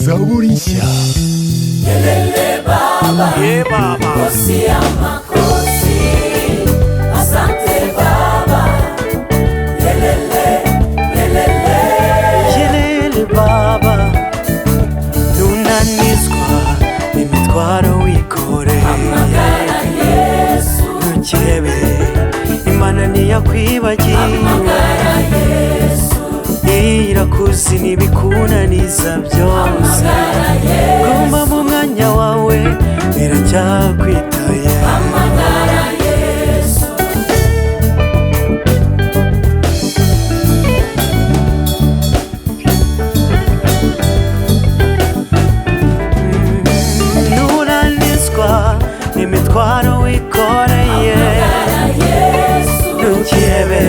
Zaburisha. Yelele baba, Ye baba, kosi ama kosi. Asante baba. Yelele, yelele. yelele baba, tunanizwa imitwaro wikoreye. Hamagara Yesu, Ntukebe Imana ntiyakwibagiwe. hamagara Yesu, irakuzi n'ibikunaniza byose. hamagara Yesu, Guma mu mwanya wawe iracyakwitaye. hamagara Yesu. Nturanizwa n'imitwaro wikoreye. Hamagara Yesu, Ntukebe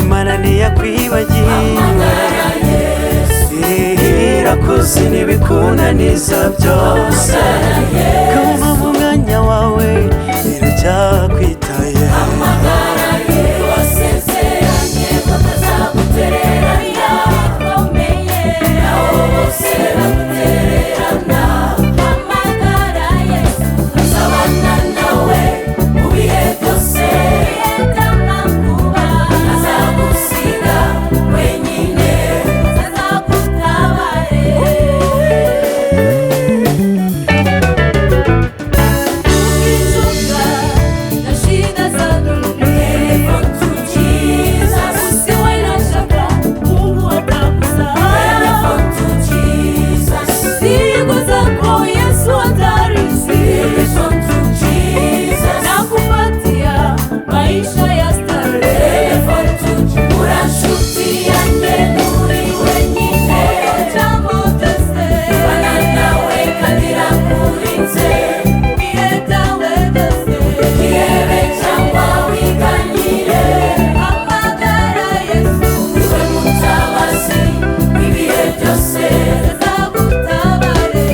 Imana ntiyakwibagiwe. hamagara Yesu, irakuzi n'ibikunaniza byose. Guma mu mwanya wawe iracyakwitaye. hamagara Yesu. Wasezeranye ko atazagutererana, yakomeye aho bose bagutererana. Hamagara Yesu, azabana nawe mu bihe byose. Yetamakuba azagusiga wenyine, azagutabare. Ukichoka na shida za dunia, telephone to Jesus. Usiwe na shaka, Mungu atakusaidia. Telephone to Jesus. Siku zako Yesu atarithi. Telephone to Jesus. Nakupatia maisha ya starehe. Telephone to Jesus. Urashuti yanjye nturi wenyine. Jambo tese. Bana nawe kandi irakurinze. Bihetawe byose. Kirebe cyangwa wiganyire. Hamagara Yesu. Niwe mutabazi w'ibihe byose. Azagutabare.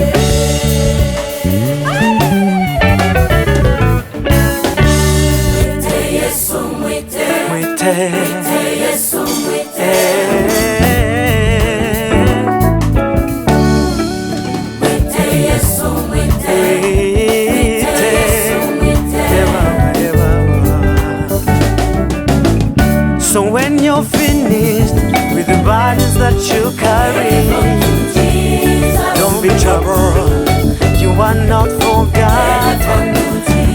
Mwite Yesu, mwite. Mwite. Mwite Yesu, mwite. Mwite Yesu, mwite. Mwite Yesu, mwite. So when you're finished with the burdens that you carry, don't be troubled, you are not forgotten.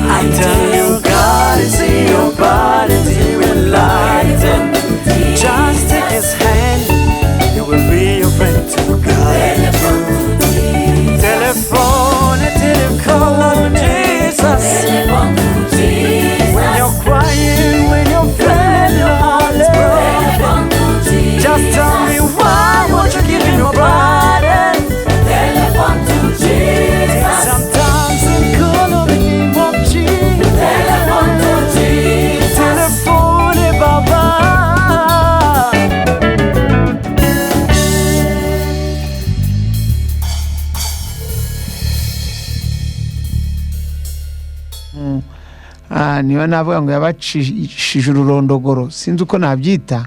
I tell you, God is in your burdens, He will lighten. Just take His hand, He will be your friend to guide you. Telephone until you call on Jesus. When you're crying, when you're feeling your heart is broken, just tell me why won't you give Him your burden? Sometimes I call on the name of Jesus. Telephone, Baba. Niba navuga ngo yabacishije ururondogoro sinzi uko nabyita,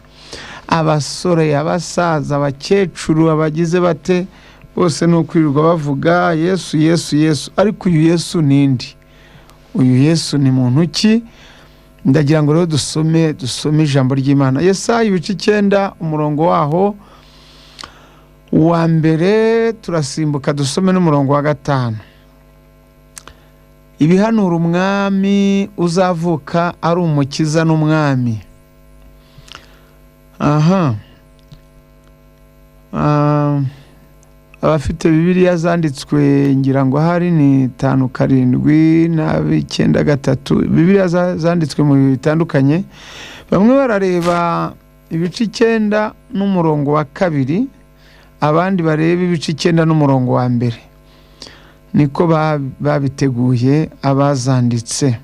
abasore, abasaza, abakecuru, abagize bate bose ni ukwirirwa bavuga Yesu Yesu Yesu. Ariko uyu Yesu nindi? Uyu Yesu ni muntu ki? Ndagira ngo rero dusome ijambo ry'Imana. Yesaya ibice 9 umurongo waho wa mbere, turasimbuka dusome n'umurongo wa 5. Ibihanura umwami uzavuka ari umukiza n'umwami. Abafite Bibiliya zanditswe ngira ngo hari ni 5:7 na 9:3. Bibiliya zanditswe mu bitandukanye. Bamwe barareba ibice 9 n'umurongo wa 2, abandi bareba ibice 9 n'umurongo wa mbere. Niko babiteguye abazanditse.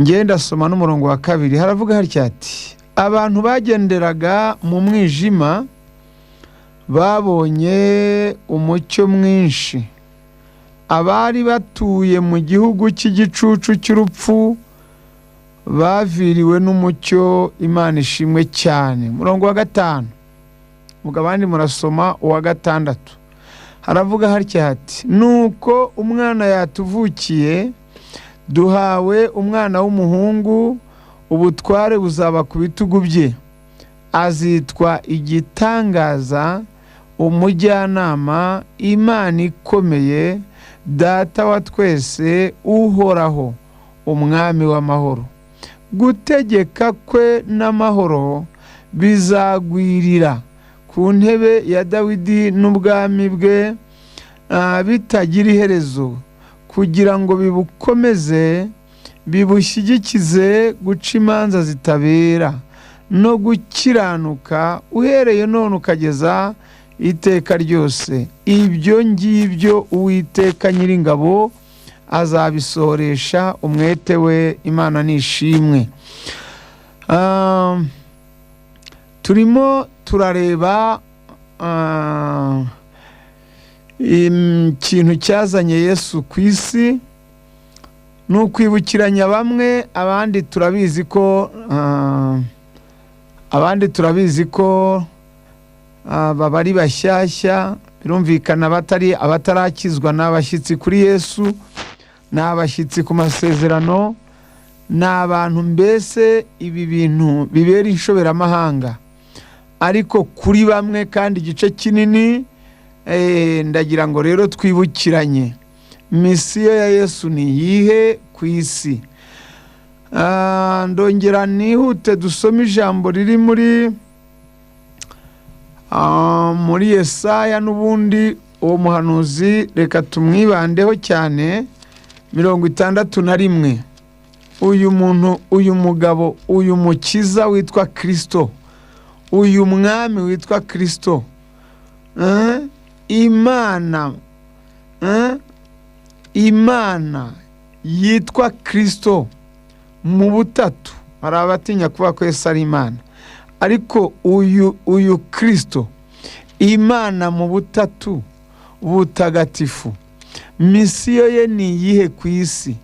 Ngenda soma n'umurongo wa 2, haravuga hatya ati: abantu bagenderaga mu mwijima babonye umucyo mwinshi, abari batuye mu gihugu cy'igicucu cy'urupfu baviriwe n'umucyo. Imana ishimwe cyane. Murongo wa 5, ubwo abandi murasoma uwa 6. haravuga hatya hati nuko umwana yatuvukiye duhawe umwana w'umuhungu ubutware buzaba ku bitugu bye azitwa igitangaza umujyanama Imana ikomeye data wa twese uhoraho umwami w'amahoro gutegeka kwe n'amahoro bizagwirira ku ntebe ya Dawidi n'ubwami bwe bitagira iherezo kugira ngo bibukomeze bibushyigikize guca imanza zitabera no gukiranuka uhereye none ukageza iteka ryose ibyo ngibyo Uwiteka Nyiringabo azabisohoresha umwete we Imana nishimwe. Turimo turareba ikintu cyazanye Yesu ku isi ni ukwibukiranya bamwe abandi turabizi ko baba ari bashyashya birumvikana abatarakizwa n'abashyitsi kuri Yesu n'abashyitsi ku masezerano n'abantu mbese ibi bintu bibera inshoberamahanga ariko kuri bamwe kandi igice kinini ndagira ngo rero twibukiranye misiyo ya Yesu ni iyihe ku isi. Ndongera nihute dusome ijambo riri muri Yesaya n'ubundi uwo muhanuzi reka tumwibandeho cyane 61 uyu mugabo uyu mukiza witwa Kristo uyu mwami witwa Kristo Imana yitwa Kristo mu butatu hari abatinya kuvuga ko Yesu ari Imana ariko uyu Kristo Imana mu butatu butagatifu misiyo ye ni iyihe ku isi.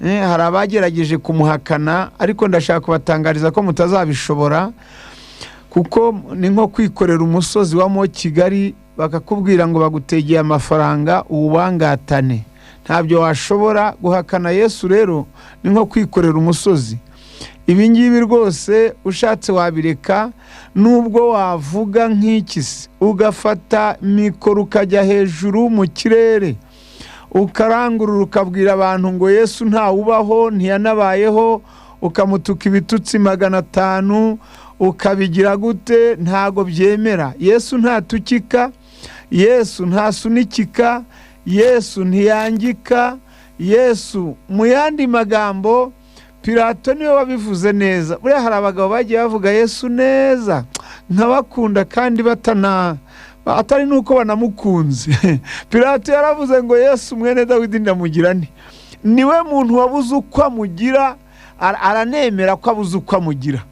Hari abagerageje kumuhakana ariko ndashaka kubatangariza ko mutazabishobora kuko ni nko kwikorera umusozi wa Kigali bakakubwira ngo bagutegeye amafaranga ubangatane ntabyo washobora guhakana Yesu. Rero ni nko kwikorera umusozi. Ibi ngibi rwose ushatse wabireka nubwo wavuga nk'ikisi ugafata mikoro ukajya hejuru mu kirere ukarangurura ukabwira abantu ngo Yesu ntawubaho ntiyanabayeho ukamutuka ibitutsi 500 ukabigira gute ntago byemera. Yesu ntatukika, Yesu ntasunikika, Yesu ntiyangika. Yesu mu yandi magambo Pilato niwe wabivuze neza. Buriya hari abagabo bagiye bavuga Yesu neza nkabakunda kandi atari nuko banamukunze. Pilato yaravuze ngo Yesu mwene Dawidi ndamugira nti niwe muntu wabuze uko amugira aranemera ko abuze uko amugira.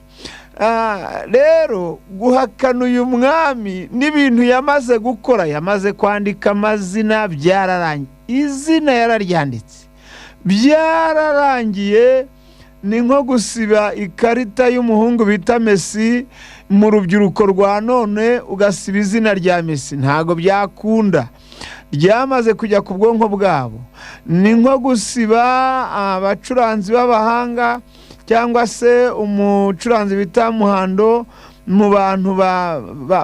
Rero guhakana uyu mwami n'ibintu yamaze gukora yamaze kwandika amazina byararangiye izina yararyanditse byararangiye ni nko gusiba ikarita y'umuhungu bita Messi mu rubyiruko rwa none ugasiba izina rya Messi ntago byakunda ryamaze kujya ku bwonko bwabo. Ni nko gusiba abacuranzi b'abahanga cyangwa se umucuranzi bita Muhando mu bantu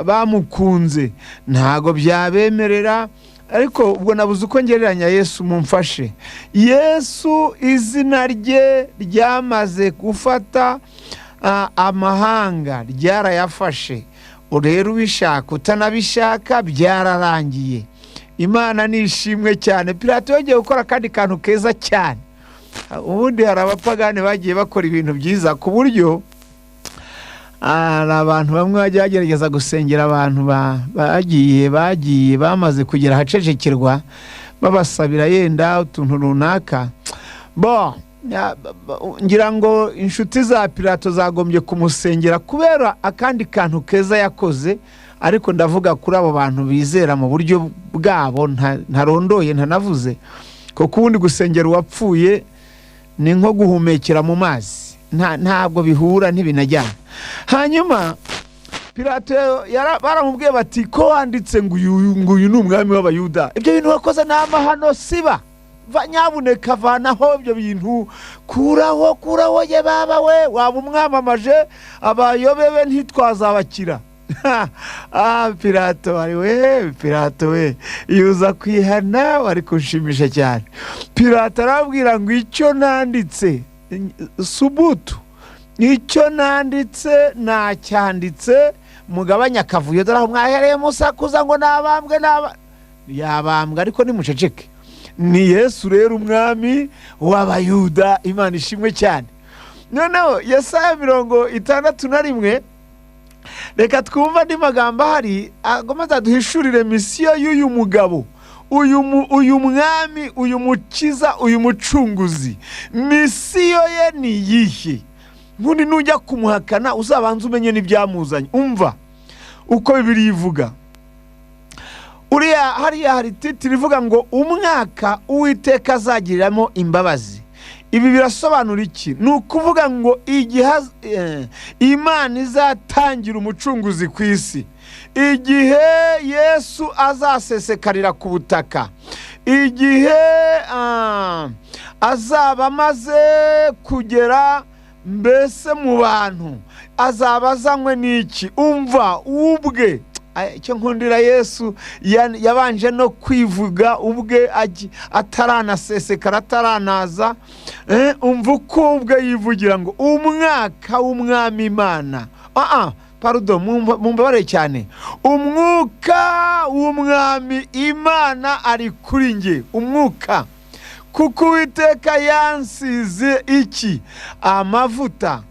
bamukunze ntago byabemerera. Ariko ubwo nabuze uko ngereranya Yesu mumfashe. Yesu izina rye ryamaze gufata amahanga ryarayafashe. Rero ubishaka utanabishaka byararangiye. Imana nishimwe cyane. Pilato yongeye gukora kandi kantu keza cyane. Ubundi hari abapagani bagiye bakora ibintu byiza ku buryo abantu bamwe bajya bagerageza gusengera abantu bagiye bamaze kugera ahacecekerwa babasabira yenda utuntu runaka. Ngira ngo inshuti za Pilato zagombye kumusengera kubera akandi kantu keza yakoze. Ariko ndavuga kuri abo bantu bizera mu buryo bwabo ntarondoye ntanavuze kuko ubundi gusengera uwapfuye ni nko guhumekera mu mazi ntabwo bihura ntibinajyana. Hanyuma Pilato baramubwiye bati ko wanditse ngo uyu ni umwami w'abayuda, ibyo bintu wakoze ni amahano siba, nyabuneka vanaho ibyo bintu, kuraho ye baba we, waba umwamamaje abayobebe ntitwazabakira. Pilato we yuza kwihana wari kunshimisha cyane. Pilato arabwira ngo icyo nanditse subutu, icyo nanditse nacyanditse, mugabanya akavuyo, dore aho mwahereye musakuza ngo nabambwe yabambwe, ariko nimuceceke. Ni Yesu rero umwami w'abayuda, Imana ishimwe cyane. Noneho Yesaya 61, reka twumva andi magambo ahari agomba aduhishurire misiyo y'uyu mugabo, uyu mwami, uyu mukiza, uyu mucunguzi. Misiyo ye ni iyihe? Nkundi nujya kumuhakana uzabanza umenye n'ibyamuzanye. Umva uko Bibiliya ivuga. Uriya hariya hari titiri ivuga ngo umwaka Uwiteka azagiriramo imbabazi. Ibi birasobanura iki? Ni ukuvuga ngo igihe Imana izatangira umucunguzi ku isi, igihe Yesu azasesekarira ku butaka, igihe azaba amaze kugera mbese mu bantu, azaba azanywe n'iki? Umva ubwe, icyo nkundira Yesu yabanje no kwivuga ubwe ataranasesekara, ataranaza. Umva uko ubwe yivugira ngo umwaka w'umwami Imana, pardon, mumbabarire cyane, umwuka w'umwami Imana ari kuri nge, umwuka, kuko Uwiteka yansize iki? Amavuta,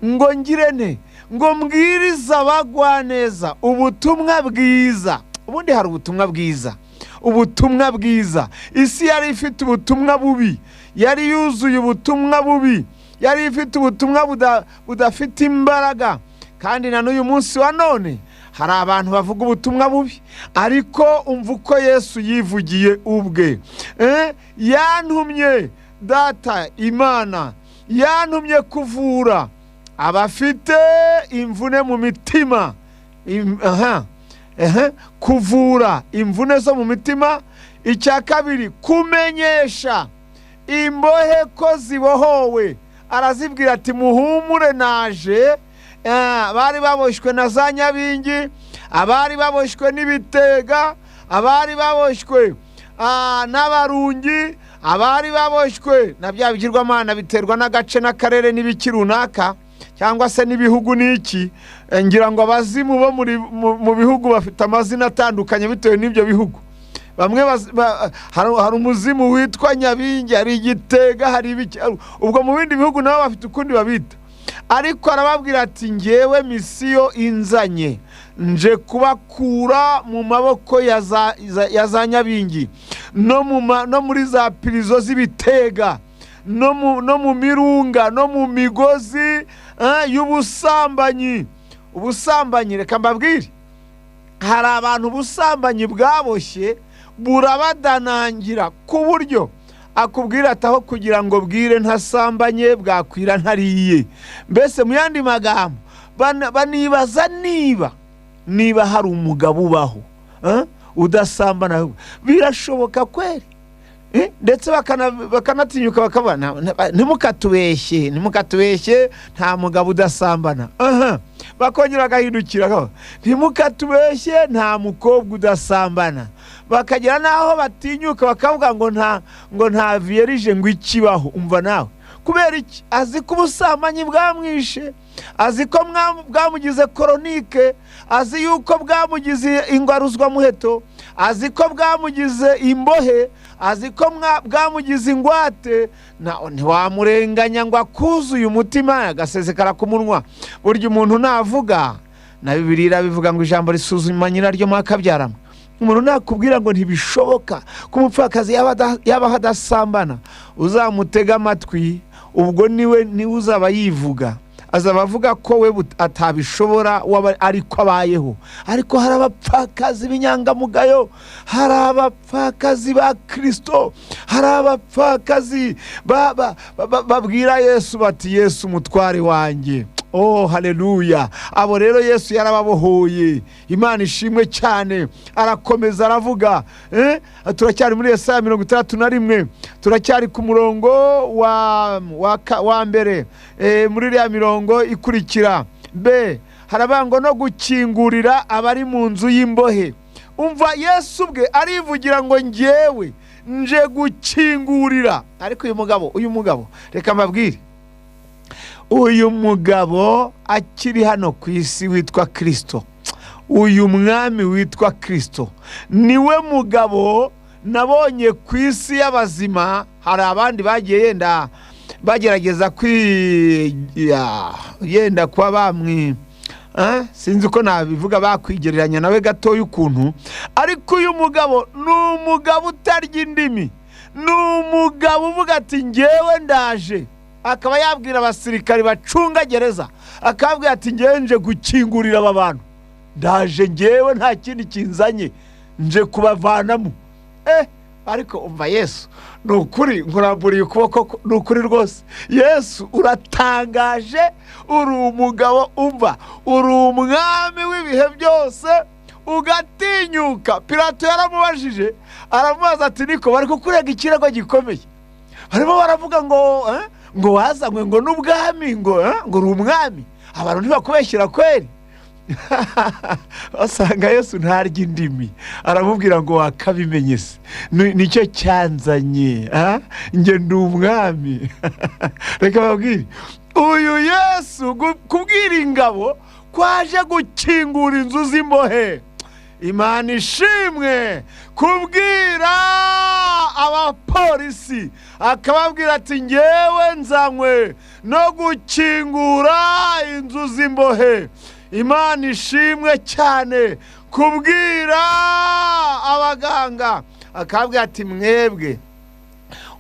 ngo ngirene, ngo mbwiriza abagwaneza ubutumwa bwiza. Ubundi hari ubutumwa bwiza, ubutumwa bwiza. Isi yari ifite ubutumwa bubi, yari yuzuye ubutumwa bubi, yari ifite ubutumwa budafite imbaraga. Kandi na n'uyu munsi wa none hari abantu bavuga ubutumwa bubi, ariko umva uko Yesu yivugiye ubwe. Yantumye Data Imana, yantumye kuvura abafite imvune mu mitima, kuvura imvune zo mu mitima. Icya kabiri, kumenyesha imbohe ko zibohowe. Arazibwira ati muhumure naje. Abari baboshywe na za nyabingi, abari baboshywe n'ibitega, abari baboshywe n'abarungi, abari baboshywe na bya bigirwamana biterwa n'agace n'akarere n'ibiki runaka, cyangwa se n'ibihugu n'iki. Ngira ngo abazimu bo mu bihugu bafite amazina atandukanye bitewe n'ibyo bihugu. Bamwe hari umuzimu witwa Nyabingi, hari Igitega, hari ibiki. Ubwo mu bindi bihugu nabo bafite ukundi babita. Ariko arababwira ati ngewe misiyo inzanye, nje kubakura mu maboko ya za Nyabingi, no muri za pirizo z'ibitega, no mu mirunga, no mu migozi y'ubusambanyi. Ubusambanyi, reka mbabwire, hari abantu ubusambanyi bwaboshye burabadanangira ku buryo akubwira ataho kugira ngo bwire ntasambanye bwakwira ntariye. Mbese mu yandi magambo banibaza niba hari umugabo ubaho udasambana. Birashoboka kweri? Ndetse bakanatinyuka bakabana, ntimukatubeshye nta mugabo udasambana. Bakongera bagahindukira, ntimukatubeshye nta mukobwa udasambana. Bakagera naho batinyuka bakavuga ngo nta vierge ngo ikibaho. Umva nawe, kubera iki? Azi ko ubusambanyi bwamwishe, azi ko bwamugize koronike, azi yuko bwamugize ingwaruzwa muheto, azi ko bwamugize imbohe, azi ko bwamugize ingwate. Ntiwamurenganya ngo akuzuye umutima agasesekara ku munwa. Burya umuntu navuga, na Bibiliya bivuga ngo ijambo risuzuma nyiraryo mwakabyarana. Umuntu nakubwira ngo ntibishoboka ko umupfakazi yaba hadasambana, uzamutega amatwi, ubwo niwe uzaba yivuga. Azaba avuga ko we atabishobora ariko abayeho. Ariko hari abapfakazi b'inyangamugayo, hari abapfakazi ba Kristo, hari abapfakazi babwira Yesu bati Yesu mutware wanjye, Oh haleluya. Abo rero Yesu yarababohoye. Imana ishimwe cyane. Arakomeza aravuga, turacyari muri Yesaya 61, turacyari ku murongo wa mbere, muri iriya mirongo ikurikira. Harabango no gukingurira abari mu nzu y'imbohe. Umva Yesu bwe arivugira ngo njyewe nje gukingurira. Ariko uyu mugabo reka mbabwire, uyu mugabo akiri hano ku isi witwa Kristo, uyu mwami witwa Kristo niwe mugabo nabonye ku isi y'abazima. Hari abandi bagiye yenda bagerageza yenda kuba bamwi, sinzi uko nabivuga, bakwigereranya nawe gatoya ukuntu. Ariko uyu mugabo ni umugabo utarya indimi, ni umugabo uvuga ati njyewe ndaje. Akaba yabwira abasirikari bacunga gereza, akabwira ati njyewe nje gukingurira aba bantu, ndaje njyewe nta kindi kinzanye, nje kubavanamo. Ariko umva Yesu ni ukuri, nkuramburiye ukuboko, ni ukuri rwose. Yesu uratangaje, uri umugabo, umva uri umwami w'ibihe byose, ugatinyuka. Pilato yaramubajije, aramubaza ati niko bari kukurega ikirego gikomeye, barimo baravuga ngo wazanywe ngo n'ubwami, ngo uri umwami, abantu ntibakubeshyira kweri. Asanga Yesu ntarya indimi, aramubwira ngo wakabimenye se, nicyo cyanzanye, njye ndi umwami. Reka babwire, uyu Yesu kubwira ingabo kwaje gukingura inzu z'imbohe. Imana ishimwe. Kubwira abapolisi akababwira ati njyewe nzanywe no gukingura inzu z'imbohe. Imana ishimwe cyane. Kubwira abaganga akabwira ati mwebwe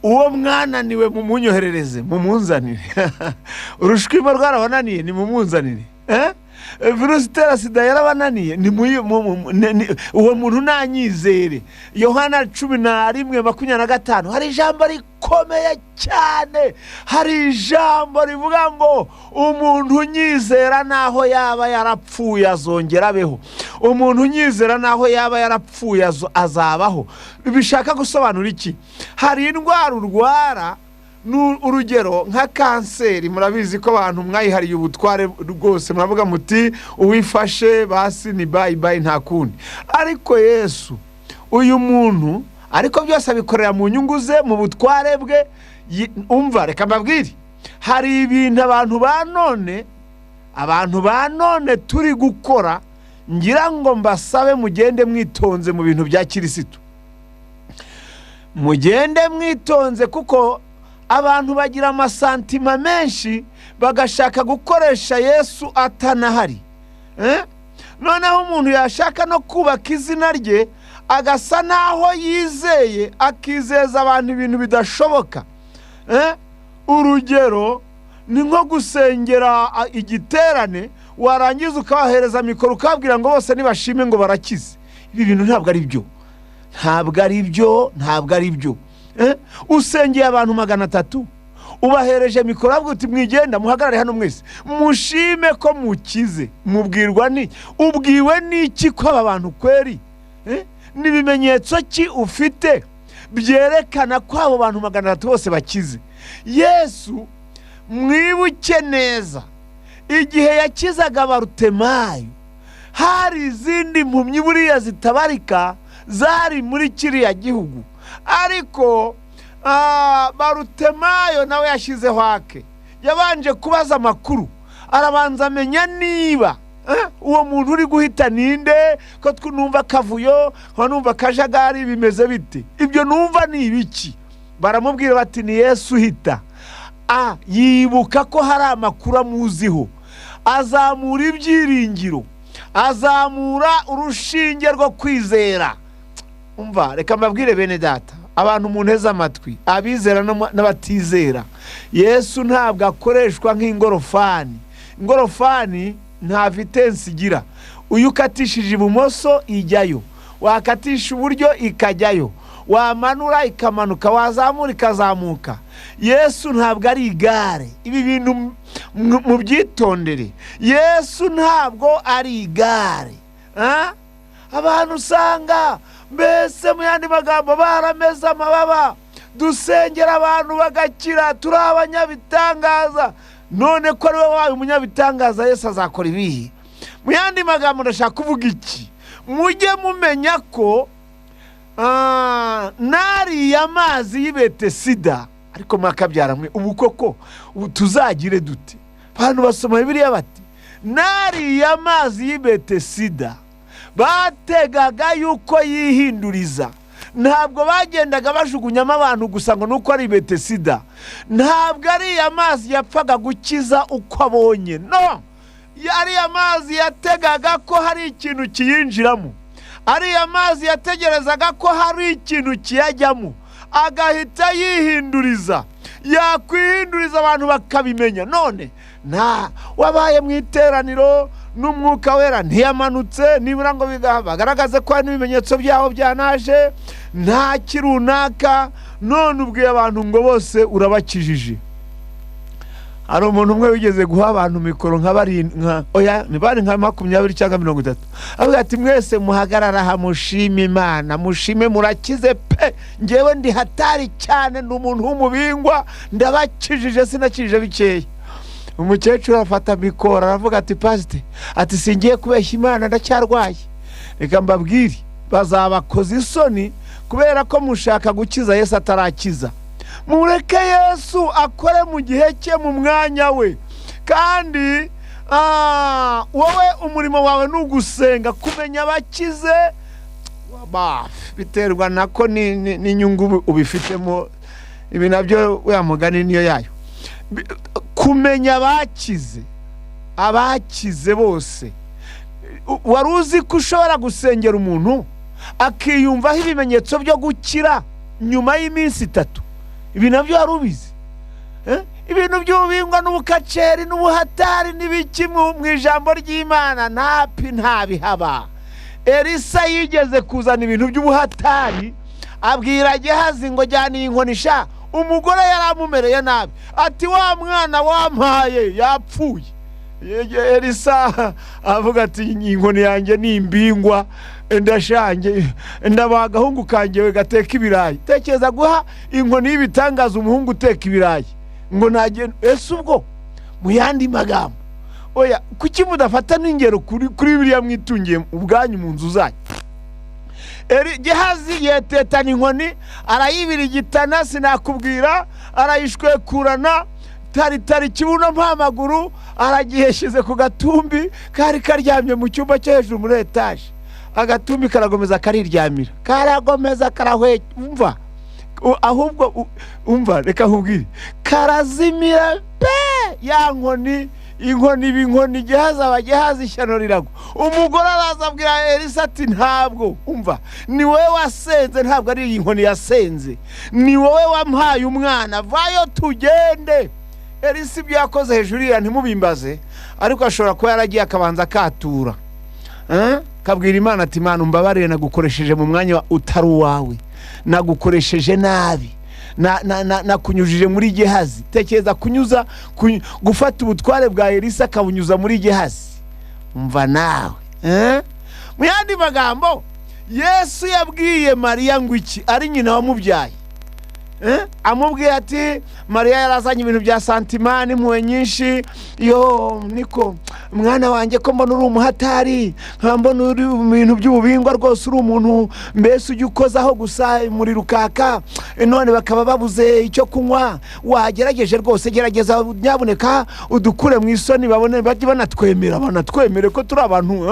uwo mwananiwe mumunyoherereze, mumunzanire. Urushwima rwarabananiye, ni mumunzanire. Virusi itera sida yarabananiye, uwo muntu nanyizere. Yohana 11:25 hari ijambo rikomeye cyane, hari ijambo rivuga ngo umuntu unyizera naho yaba yarapfuye azongera abeho, umuntu unyizera naho yaba yarapfuye azabaho. Bishaka gusobanura iki? Hari indwara urwara, urugero nka kanseri, murabizi ko abantu mwayihariye ubutware rwose, muravuga muti uwifashe basi ni bye bye nta kundi. Ariko Yesu uyu muntu, ariko byose abikorera mu nyungu ze, mu butware bwe. Umva reka mbabwire, hari ibintu abantu ba none turi gukora, ngira ngo mbasabe mugende mwitonze mu bintu bya Kirisitu, mugende mwitonze, kuko abantu bagira amasantima menshi bagashaka gukoresha Yesu atanahari. Noneho umuntu yashaka no kubaka izina rye agasa naho yizeye, akizeza abantu ibintu bidashoboka. Urugero ni nko gusengera igiterane, warangiza ukabahereza mikoro ukabwira ngo bose nibashime ngo barakize. Ibi bintu ntabwo ari byo. Usengeye abantu 300, ubahereje mikoro avuga uti mwigenda muhagarare hano mwese mushime ko mukize. Ubwiwe n'iki ko aba bantu kweri? Nibimenyetso ki ufite byerekana ko abo bantu 300 bose bakize? Yesu mwibuke neza, igihe yakizaga Barutemayo, hari izindi mpumyi buriya zitabarika zari muri kiriya gihugu. Ariko Barutemayo nawe yashyizeho ake, yabanje kubaza amakuru, arabanza amenya niba uwo muntu uri guhita ninde, ko twumva kavuyo, ko numva kajagari, bimeze bite? Ibyo numva ni ibiki? Baramubwira bati ni Yesu uhita. Yibuka ko hari amakuru amuziho, azamura ibyiringiro, azamura urushinge rwo kwizera. Umva reka mbabwire bene data, abantu munteza amatwi, abizera n'abatizera, Yesu ntabwo akoreshwa nk'ingorofani. Ingorofani nta vitensi igira. Uyu ukatishije ibumoso ijyayo, wakatisha uburyo ikajyayo, wamanura ikamanuka, wazamura ikazamuka. Yesu ntabwo ari igare. Ibi bintu mu byitondere, Yesu ntabwo ari igare. Abantu usanga mbese mu yandi magambo barameze amababa, dusengera abantu bagakira, turi abanyabitangaza. None ko ari wowe wabaye umunyabitangaza, Yesu azakora ibihe? Mu yandi magambo ndashaka kuvuga iki? Mujye mumenya ko nariya mazi y'i Betesida, ariko mwakabyara mwe, ubu koko ubu tuzagire dute? Abantu basoma Bibiliya bati nariya mazi y'i Betesida bategaga yuko yihinduriza. Ntabwo bagendaga bajugunyamo abantu gusa ngo nuko ari Betesida. Ntabwo ari amazi yapfaga gukiza uko abonye, no, yari amazi yategaga ko hari ikintu kiyinjiramo. Ari amazi yategerezaga ko hari ikintu kiyajyamo, agahita yihinduriza. Yakwihinduriza abantu bakabimenya. None wabaye mu iteraniro n'Umwuka Wera ntiyamanutse, nibura ngo bagaragaze ko hari n'ibimenyetso byaho byanaje, nta kirunaka, none ubwiye abantu ngo bose urabakijije. Hari umuntu umwe wigeze guha abantu mikoro bari nka 20 cyangwa 30, avuga ati mwese muhagarara aha mushime Imana, mushime murakize pe, ngewe ndi hatari cyane, ndi umuntu w'umubingwa, ndabakijije, sinakije bikeya. Umukecuru afata mikoro aravuga ati pasite, ati singiye kubeshya Imana, ndacyarwaye. Reka mbabwire, bazabakoza isoni kubera ko mushaka gukiza Yesu atarakiza. Mureke Yesu akore mu gihe cye, mu mwanya we. Kandi wowe umurimo wawe n'ugusenga, kumenya abakize biterwa nako n'inyungu ubifitemo. Ibi nabyo ya mugani niyo yayo. Kumenya abakize bose. Wari uzi ko ushobora gusengera umuntu akiyumvaho ibimenyetso byo gukira nyuma y'iminsi 3? Ibi nabyo wari ubizi? Ibintu by'ububingwa n'ubukaceri n'ubuhatari n'ibiki mu ijambo ry'Imana ntabihaba. Elisa yigeze kuzana ibintu by'ubuhatari, abwira Gehazi ngo jyana iyi nkoni sha. Umugore yaramumereye nabi, ati wa mwana wampaye yapfuye. Elisa avuga ati inkoni yanjye ni imbingwa, ndashange, ndabaga ahungu kanjye gateka ibirayi. Tekereza guha inkoni y'ibitangaza umuhungu uteka ibirayi ngo nagende. Ese ubwo mu yandi magambo, oya, kuki mudafata n'ingero kuri Bibiliya mwitungiye ubwanyu mu nzu zanyu? Gehazi yetetana inkoni, arayibirigitana, sinakubwira, arayishwekurana, tari kibuno mpamaguru, aragiheshize ku gatumbi kari karyamye mu cyumba cyo hejuru muri etaje. Agatumbi karagomeza kariryamira, karagomeza karahwe. Umva, ahubwo umva, reka nkubwire, karazimira pe ya nkoni. Inkoni Gehazi ishyano riragwa. Umugore araza abwira Elisa ati ntabwo, umva, ni wowe wasenze, ntabwo ari iyi nkoni yasenze, ni wowe wampaye umwana, vayo tugende. Elisa ibyo yakoze hejuru ya ntimubimbaze, ariko ashobora kuba yaragiye akabanza katura, kabwira Imana ati Imana umbabarire, nagukoresheje mu mwanya utari uwawe, nagukoresheje nabi, nakunyujije muri Gehazi. Tekereza gufata ubutware bwa Elisa akabunyuza muri Gehazi. Umva nawe, mu yandi magambo, Yesu yabwiye Mariya ngo iki? Ari nyina wamubyaye. Amubwiye ati Mariya yarazanye ibintu bya santima n'impuhwe nyinshi. Yo niko mwana wanjye ko mbona uri umuhatari, mbona uri mu bintu by'ububingwa rwose, uri umuntu mbese ujya ukozaho gusa muri rukaka, none bakaba babuze icyo kunywa. Wagerageje rwose, gerageza nyabuneka udukure mu isoni, babone bajye banatwemere ko turi abantu,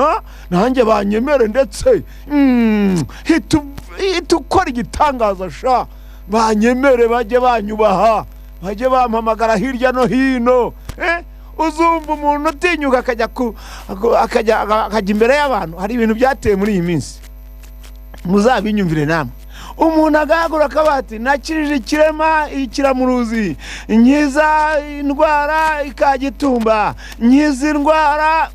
nanjye banyemere, ndetse hita ukora igitangaza sha, banyemere, bajye banyubaha, bajye bampamagara hirya no hino. Uzumva umuntu utinyuka akajya imbere y'abantu. Hari ibintu byateye muri iyi minsi, muzabinyumvire namwe. Umuntu agahagura akabati, nakirije ikirema ikiramuruzi, nkiza indwara ikagitumba, nkiza indwara.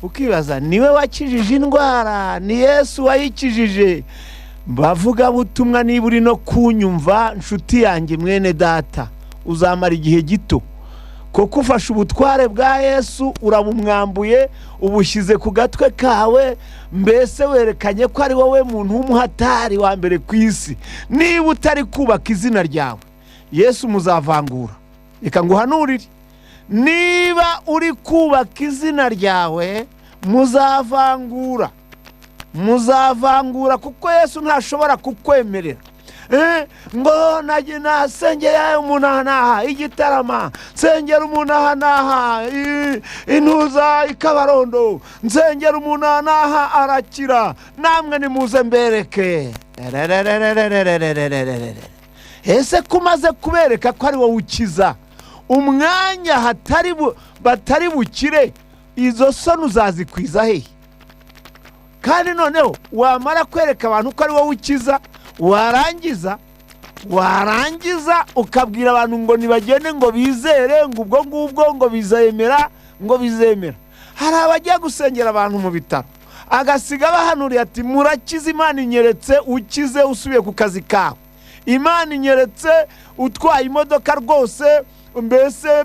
Ukibaza, niwe wakijije indwara? Ni Yesu wayikijije? Bavuga butumwa, niba uri no kunyumva nshuti yanjye, mwene data, uzamara igihe gito kuko ufashe ubutware bwa Yesu urabumwambuye ubushyize ku gatwe kawe, mbese werekanye ko ari wowe muntu w'umuhatari wa mbere ku isi. Niba utari kubaka izina ryawe, Yesu muzavangura. Reka nguhanurire, niba uri kubaka izina ryawe muzavangura, kuko Yesu ntashobora kukwemerera ngo nasengera umuntu aha n'aha igitarama, nsengera umuntu aha n'aha intuza ikabarondo, nsengera umuntu aha n'aha arakira, namwe nimuze mbereke. Ese kumaze kubereka ko ari wowe ukiza, umwanya batari bukire, izo soni uzazikwiza hehe? Kandi noneho wamara kwereka abantu ko ari wowe ukiza, warangiza ukabwira abantu ngo nibagende ngo bizere, ngo ubwo ngubwo ngo bizemera. Hari abajya gusengera abantu mu bitaro, agasiga bahanuriye ati murakiza, Imana inyeretse ukize usubiye ku kazi kawe, Imana inyeretse utwaye imodoka rwose, mbese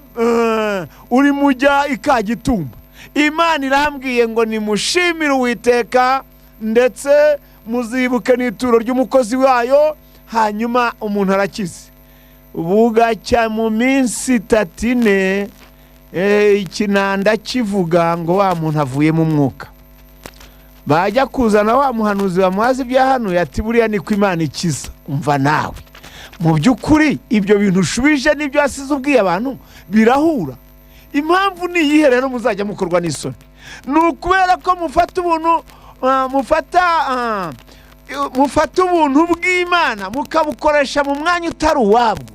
uri mujya Ikagitumba, Imana irambwiye ngo nimushimire Uwiteka ndetse muzibuke n'ituro ry'umukozi wayo, hanyuma umuntu arakize. Bugacya mu minsi 3 ikinanda kivuga ngo wa muntu avuye mu mwuka. Bajya kuzana wa muhanuzi bamuhaze ibyahanuye ati buriya niko Imana ikiza. Umva nawe, mu by'ukuri ibyo bintu ushubije n'ibyo yasize ubwiye abantu birahura. Impamvu ni iyihe rero muzajya mukorwa n'isoni? Ni ukubera ko mufata ubuntu mufata ubuntu bw'Imana mukabukoresha mu mwanya utari uwabwo.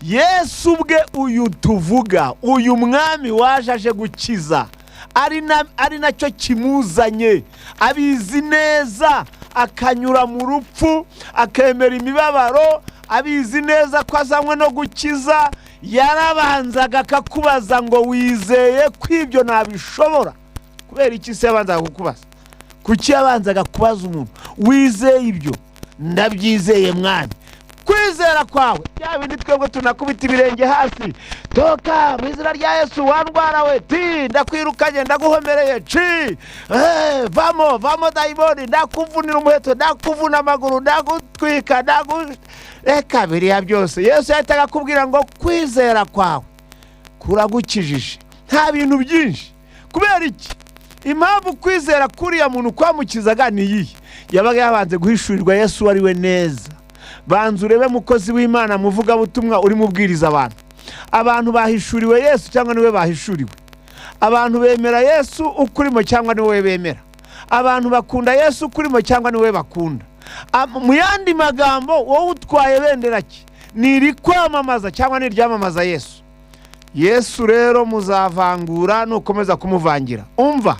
Yesu ubwe uyu tuvuga, uyu mwami waje aje gukiza, ari nacyo kimuzanye, abizi neza, akanyura mu rupfu, akemera imibabaro, abizi neza ko azanywe no gukiza. Yarabanzaga akakubaza ngo wizeye ko ibyo nabishobora? Kubera iki se yabanzaga kukubaza? Kuki yabanzaga kubaza umuntu wizeye ibyo? Ndabyizeye mwami. Kwizera kwawe bya bindi twebwe tunakubita ibirenge hasi, toka mu izina rya Yesu, wandwara we ti ndakwirukanye, ndaguhomereye ci vamo dayimoni, ndakuvunira umuheto, ndakuvuna amaguru, ndagutwika, reka biriya byose Yesu yahitaga akubwira ngo kwizera kwawe kuragukijije. Nta bintu byinshi. Kubera iki? Impamvu kwizera kuriya muntu kwamukizaga ni iyi: yabaga yabanze guhishurirwa Yesu ari we neza. Banza urebe mukozi w'Imana, muvuga butumwa uri mubwiriza abantu bahishuriwe Yesu cyangwa niwe bahishuriwe? Abantu bemera Yesu ukurimo cyangwa niwe bemera? Abantu bakunda Yesu ukurimo cyangwa niwe bakunda? Mu yandi magambo, wowe utwaye bendera ki? Niri kwamamaza cyangwa niryamamaza Yesu? Yesu rero muzavangura nukomeza kumuvangira. Umva,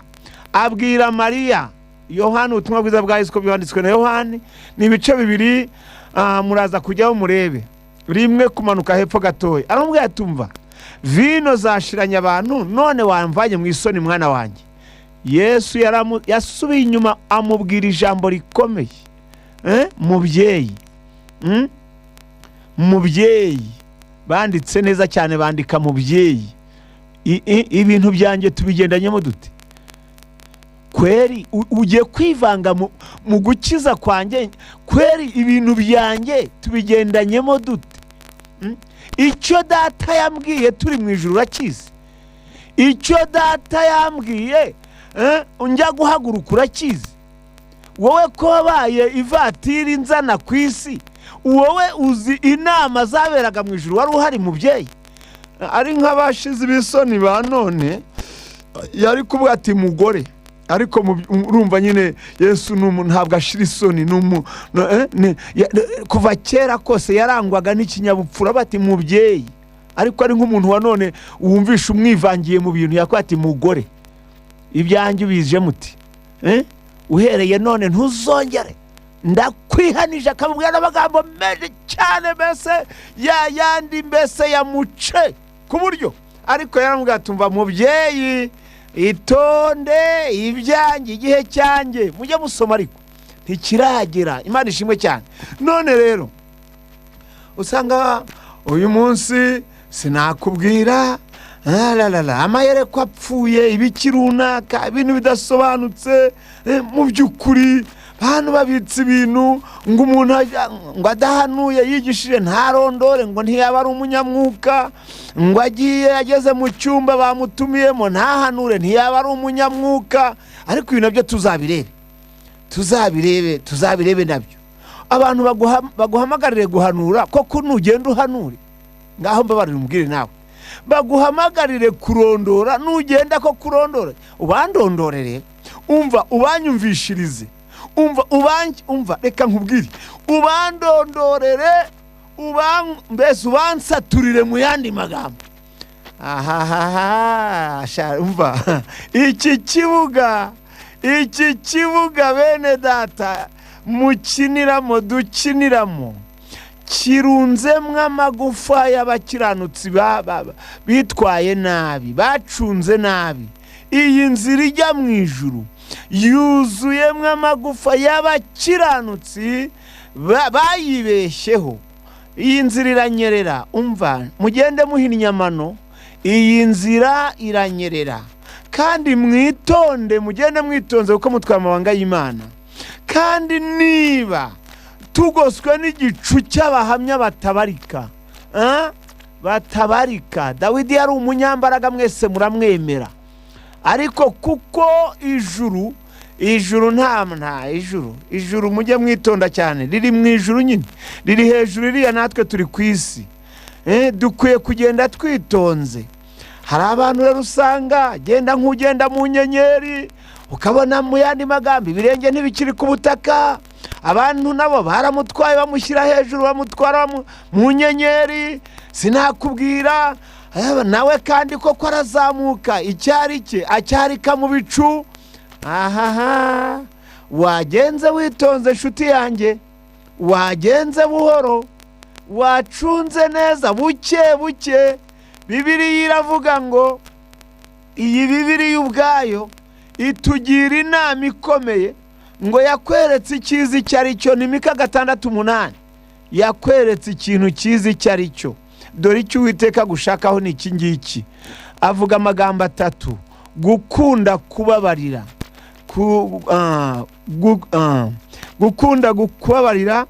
abwira Mariya, Yohana, ubutumwa bwiza bwa Yesu ko byanditswe na Yohana, ni ibice 2, muraza kujyaho murebe. Rimwe kumanuka hepfo gatoya, aramubwira ati umva, vino zashiranye abantu, none wamvanye mu isoni mwana wanjye. Yesu yasubiye inyuma amubwira ijambo rikomeye. Mubyeyi, banditse neza cyane, bandika mubyeyi. Ibintu byanjye tubigendanyemo dute? Kweri ugiye kwivanga mu gukiza kwanjye? Kweri ibintu byanjye tubigendanyemo dute? Icyo data yambwiye turi mu ijuru urakizi? Icyo data yambwiye njya guhaguruka urakizi? Wowe ko wabaye ivatiri nzana ku isi, wowe uzi inama zaberaga mu ijuru, wari uhari mubyeyi? Ari nk'abashize ibisoni ba none, yari kuvuga ati mugore, ariko urumva nyine Yesu ntabwo ashira isoni, kuva kera kose yarangwaga n'ikinyabupfura. Bati mubyeyi, ariko ari nk'umuntu wa none wumvisha umwivangiye mu bintu, yakwa ati mugore, ibyanjye ubije muti? Uhereye none ntuzongere, ndakwihanije. Akamubwira n'amagambo menshi cyane, mbese yandi mbese yamuce ku buryo. Ariko yaramubwira ati umva mubyeyi, itonde ibyanjye, igihe cyanjye mujye musoma, ariko ntikiragera. Imana ishimwe cyane. None rero usanga uyu munsi sinakubwira amayerekwa apfuye, ibiki runaka, ibintu bidasobanutse. Mu by'ukuri bantu babitse ibintu ngo umuntu ngo adahanuye yigishije ntarondore, ngo ntiyaba ari umunyamwuka, ngo agiye ageze mu cyumba bamutumiyemo ntahanure ntiyaba ari umunyamwuka. Ariko ibi nabyo tuzabirebe nabyo. Abantu baguhamagarire guhanura, koko nugenda uhanure, ngaho mbabarira umbwire nawe. Baguhamagarire kurondora, nugenda ko kurondora ubandondorere, umva ubanyumvishirize, umva reka nkubwire, ubandondorere, mbese ubansaturire mu yandi magambo. Umva iki kibuga bene data mukiniramo, dukiniramo, kirunzemwo amagufa y'abakiranutsi bitwaye nabi, bacunze nabi. Iyi nzira ijya mu ijuru yuzuyemwo amagufa y'abakiranutsi bayibeshyeho. Iyi nzira iranyerera, umva mugende muhinnye amano, iyi nzira iranyerera, kandi mwitonde, mugende mwitonze kuko mutwara amabanga y'Imana. Kandi niba tugoswe n'igicu cy'abahamya batabarika, Dawidi yari umunyambaraga, mwese muramwemera. Ariko kuko ijuru ijuru mujye mwitonda cyane, riri mu ijuru nyine, riri hejuru iriya, natwe turi ku isi. Dukwiye kugenda twitonze. Hari abantu rero usanga genda nk'ugenda mu nyenyeri, ukabona mu yandi magambo ibirenge ntibikiri ku butaka. Abantu nabo baramutwaye bamushyira hejuru, bamutwara mu nyenyeri, sinakubwira. Nawe kandi koko arazamuka, icyari cye acyarika mu bicu. Wagenze witonze nshuti yanjye, wagenze buhoro, wacunze neza buke. Bibiliya iravuga ngo, iyi Bibiliya ubwayo itugira inama ikomeye, ngo yakweretse icyiza icyo ari cyo. Ni Mika 6:8, yakweretse ikintu cyiza icyo ari cyo. Dore icyo Uwiteka gushakaho ni iki ngiki. Avuga amagambo 3: gukunda kubabarira, gukunda kubabarira,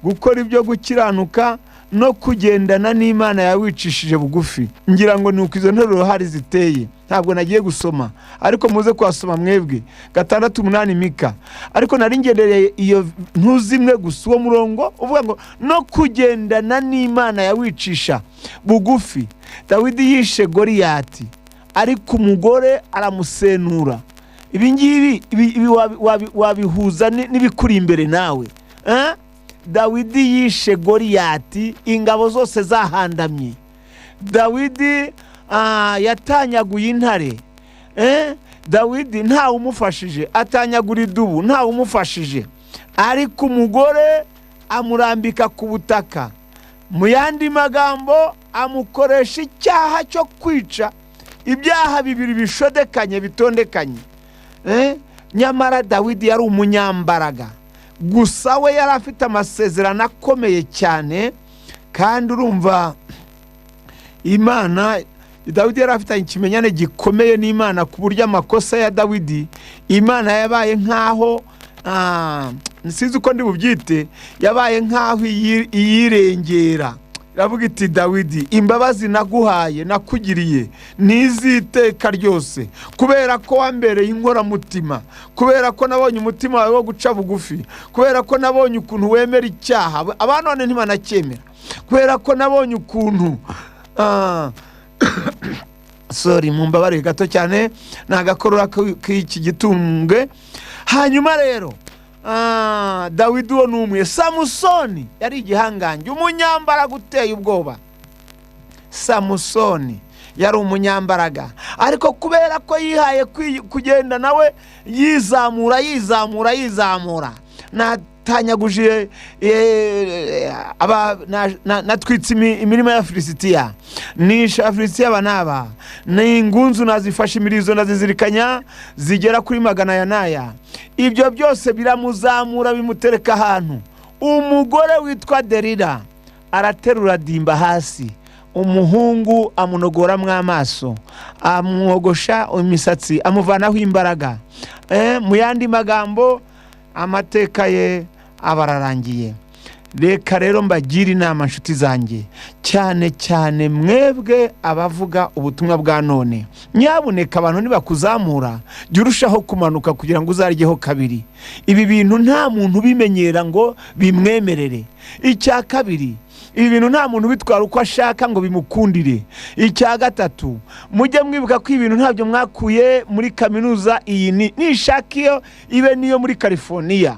gukora ibyo gukiranuka, no kugendana n'Imana yawicishije bugufi. Ngira ngo nuko izo nteruro hari ziteye, ntabwo nagiye gusoma, ariko muze kwasoma mwebwe 6:8 Mika. Ariko nari ngendereye iyo ntuzimwe gusa, uwo murongo uvuga ngo no kugendana n'Imana yawicisha bugufi. Dawidi yishe Goliyati, ariko umugore aramusenura. Ibi ngibi wabihuza n'ibikuri imbere nawe. Dawidi yishe Goliyati, ingabo zose zahandamye. Dawidi yatanyaguye intare, Dawidi ntawe umufashije, atanyagura idubu ntawe umufashije, ariko umugore amurambika ku butaka. Mu yandi magambo amukoresha icyaha cyo kwica, ibyaha bibiri bishodekanye bitondekanye. Nyamara Dawidi yari umunyambaraga, gusa we yari afite amasezerano akomeye cyane. Kandi urumva Imana, Dawidi yari afite ikimenyane gikomeye n'Imana, ku buryo amakosa ya Dawidi Imana yabaye nkaho nsizi uko ndi bubyite, yabaye nkaho iyirengera. Iravuga iti, Dawidi, imbabazi naguhaye nakugiriye n'iziteka ryose, kubera ko wambereye inkoramutima, kubera ko nabonye umutima wawe wo guca bugufi, kubera ko nabonye ukuntu wemera icyaha abantu none ntibanacyemera, kubera ko nabonye ukuntu mumbabarire gato cyane, nagakorora k'iki gitumbwe. Hanyuma rero Dawidi uwo n'umwe. Samusoni yari igihangange, umunyambaraga uteye ubwoba. Samusoni yari umunyambaraga, ariko kubera ko yihaye kugenda nawe yizamura, natanyaguje natwitse imirima ya Filisitiya, nisha Filisitiya banaba, n'ingunzu nazifashe imirizo nazizirikanya zigera kuri 100. Ibyo byose biramuzamura bimutereka ahantu. Umugore witwa Delila araterura dimba hasi, umuhungu amunogoramwo amaso, amwogosha imisatsi, amuvanaho imbaraga. Mu yandi magambo amateka ye abararangiye. Reka rero mbagira inama nshuti zanjye, cyane cyane mwebwe abavuga ubutumwa bwa none, nyabuneka abantu nibakuzamura jya urushaho kumanuka kugira ngo uzaryeho kabiri. Ibi bintu nta muntu bimenyera ngo bimwemerere. Icya kabiri, ibi bintu nta muntu bitwara uko ashaka ngo bimukundire. Icya gatatu, mujye mwibuka ko ibintu ntabyo mwakuye muri kaminuza iyi nishaka iyo ibe niyo muri California.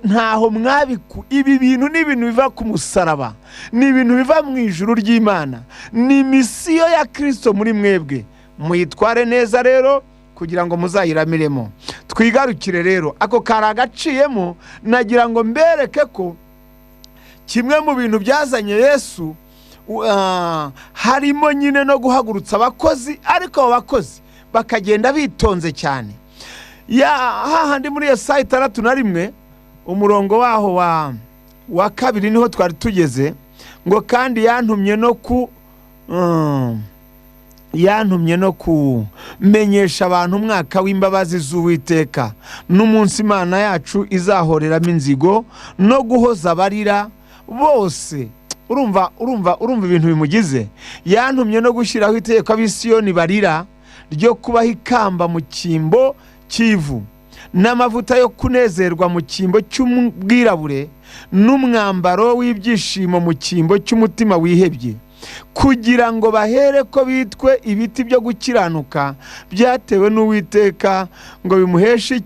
Ntaho mwabiku. Ibi bintu ni ibintu biva ku musaraba, ni ibintu biva mu ijuru ry'Imana, ni misiyo ya Kristo muri mwebwe. Muyitware neza rero kugira ngo muzayiramiremo. Twigarukire rero, ako kari agaciyemo, nagira ngo mbereke ko kimwe mu bintu byazanye Yesu harimo nyine no guhagurutsa abakozi, ariko abo bakozi bakagenda bitonze cyane. Hahandi muri Yesaya 6:1 umurongo waho wa kabiri niho twari tugeze, ngo kandi yantumye no kumenyesha abantu umwaka w'imbabazi z'Uwiteka n'umunsi Imana yacu izahoreramo inzigo no guhoza abarira bose. Urumva ibintu bimugize. Yantumye no gushyiraho itegeko ab'Isiyoni barira ryo kubaha ikamba mu cyimbo cy'ivu n'amavuta yo kunezerwa mu cyimbo cy'ubwirabure n'umwambaro w'ibyishimo mu cyimbo cy'umutima wihebye, kugira ngo bahere ko bitwe ibiti byo gukiranuka byatewe n'Uwiteka, ngo bimuheshe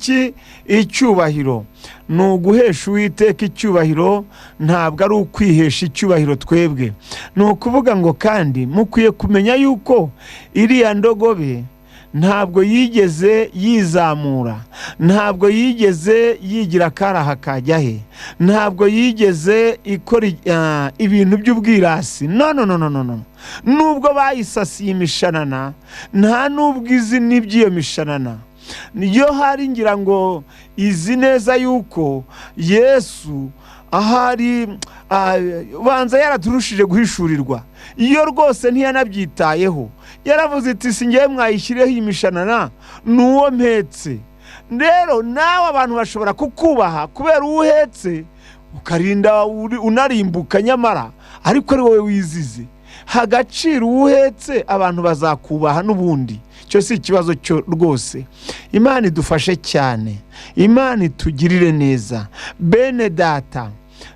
icyubahiro. Ni uguhesha Uwiteka icyubahiro, ntabwo ari ukwihesha icyubahiro twebwe. Ni ukuvuga ngo kandi mukwiye kumenya yuko iriya ndogobe ntabwo yigeze yizamura, ntabwo yigeze yigira akaraha kajya he, ntabwo yigeze ikora ibintu by'ubwirasi. No. Nubwo bayisasiye imishanana, nta nubwo izi n'iby'iyo mishanana. Niyo hari ngira ngo izi neza yuko Yesu ahari banza yaraturushije guhishurirwa. Iyo rwose ntiyanabyitayeho, yaravuze iti singiye mwayishyireho imishanana n'uwo mpetse. Rero nawe abantu bashobora kukubaha kubera uhetse, ukarinda unarimbuka, nyamara ariko ari wowe wizize. Hagaciro uhetse, abantu bazakubaha n'ubundi. Cyo si ikibazo cyo rwose. Imana idufashe cyane, Imana itugirire neza. Bene data,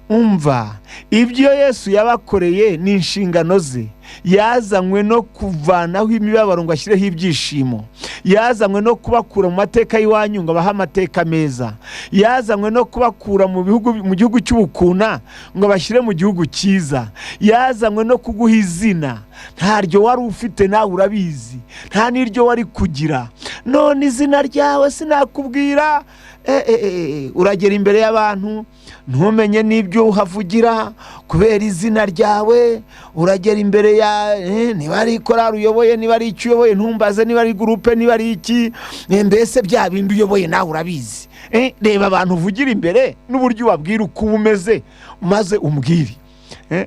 umva ibyo Yesu yabakoreye ni inshingano ze. Yazanywe no kuvanaho imibabaro ngo ashyireho ibyishimo. Yazanywe no kubakura mu mateka y'iwanyu ngo abahe amateka meza. Yazanywe no kubakura mu gihugu cy'ubukuna ngo bashyire mu gihugu cyiza. Yazanywe no kuguha izina ntaryo wari ufite, nawe urabizi, nta n'iryo wari kugira. None izina ryawe sinakubwira. Uragera imbere y'abantu ntumenye n'ibyo uhavugira kubera izina ryawe. Uragera imbere ya niba ari korari uyoboye, niba ari icyo uyoboye ntumbaze, niba ari gurupe, niba ari iki, mbese bya bindi uyoboye nawe urabizi. Reba abantu uvugira imbere n'uburyo ubabwira uko umeze, maze umbwire.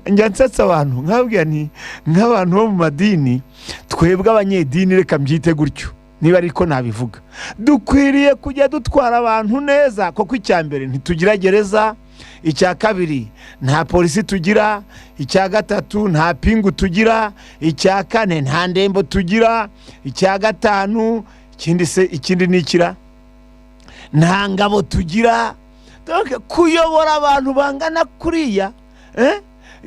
Njya nsetsa abantu nkabwira ni nk'abantu bo mu madini, twebwe abanyedini reka mbyite gutyo niba ariko nabivuga, dukwiriye kujya dutwara abantu neza. Koko icya mbere ntitugira gereza, icya kabiri nta polisi tugira, icya gatatu nta pingu tugira, icya kane nta ndembo tugira, icya gatanu ikindi nikira nta ngabo tugira. Kuyobora abantu bangana kuriya,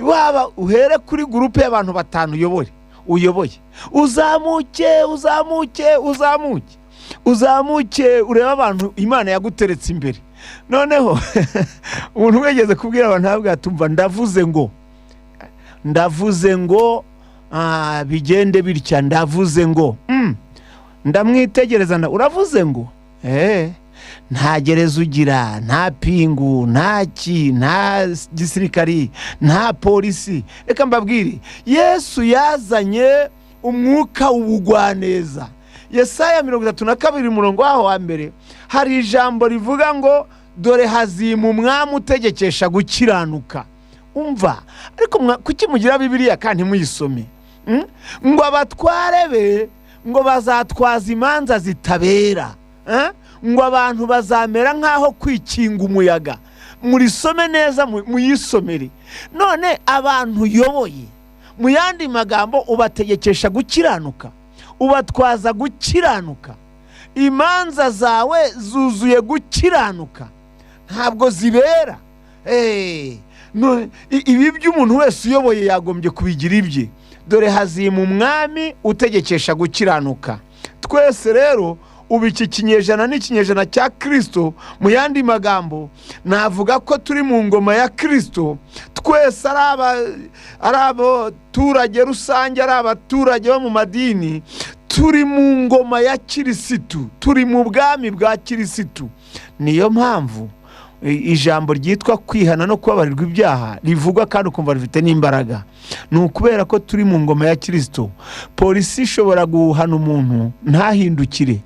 waba uhere kuri gurupe y'abantu 5 uyoboye, uzamuke ureba abantu Imana yaguteretse imbere. Noneho umuntu wegeze kubwira abantu ntabwo atumva, ndavuze ngo bigende bitya, ndavuze ngo ndamwitegereza, uravuze ngo nta gereza ugira, nta pingu, nta gisirikari, nta polisi. Reka mbabwire, Yesu yazanye umwuka w'ubugwaneza. Yesaya 32 umurongo waho wa mbere hari ijambo rivuga ngo dore hazima umwami utegekesha gukiranuka. umva ariko kuki mugira Bibiliya kandi muyisome? Ngo abatware be ngo bazatwaza imanza zitabera, ngo abantu bazamera nk'aho kwikinga umuyaga. Murisome neza, muyisomere. None abantu uyoboye, mu yandi magambo ubategekesha gukiranuka, ubatwaza gukiranuka, imanza zawe zuzuye gukiranuka, ntabwo zibera. Ibi by'umuntu wese uyoboye yagombye kubigira ibye. Dore hazima umwami utegekesha gukiranuka. Twese rero ubu iki kinyejana n'ikinyejana cya Kristo, mu yandi magambo navuga ko turi mu ngoma ya Kristo. Twese ari abaturage rusange, ari abaturage bo mu madini, turi mu ngoma ya Kirisitu, turi mu bwami bwa Kirisitu. Niyo mpamvu ijambo ryitwa kwihana no kubabarirwa ibyaha rivugwa kandi ukumva rifite n'imbaraga. Ni ukubera ko turi mu ngoma ya Kristo. Polisi ishobora guhana umuntu ntahindukire,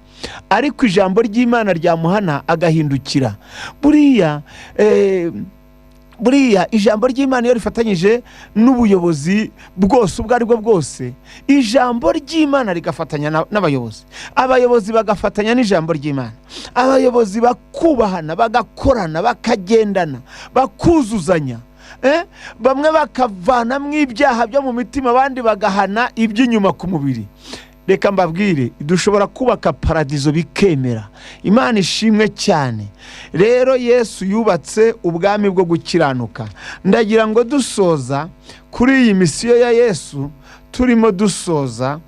ariko ijambo ry'Imana ryamuhana agahindukira. Buriya ijambo ry'Imana iyo rifatanyije n'ubuyobozi bwose ubwo ari bwo bwose, ijambo ry'Imana rigafatanya n'abayobozi, abayobozi bagafatanya n'ijambo ry'Imana, abayobozi bakubahana, bagakorana, bakagendana, bakuzuzanya, bamwe bakavanamo ibyaha byo mu mitima, abandi bagahana iby'inyuma ku mubiri. Reka mbabwire, dushobora kubaka paradizo bikemera. Imana ishimwe cyane. Rero Yesu yubatse ubwami bwo gukiranuka. Ndagira ngo dusoza kuri iyi misiyo ya Yesu, turimo dusoza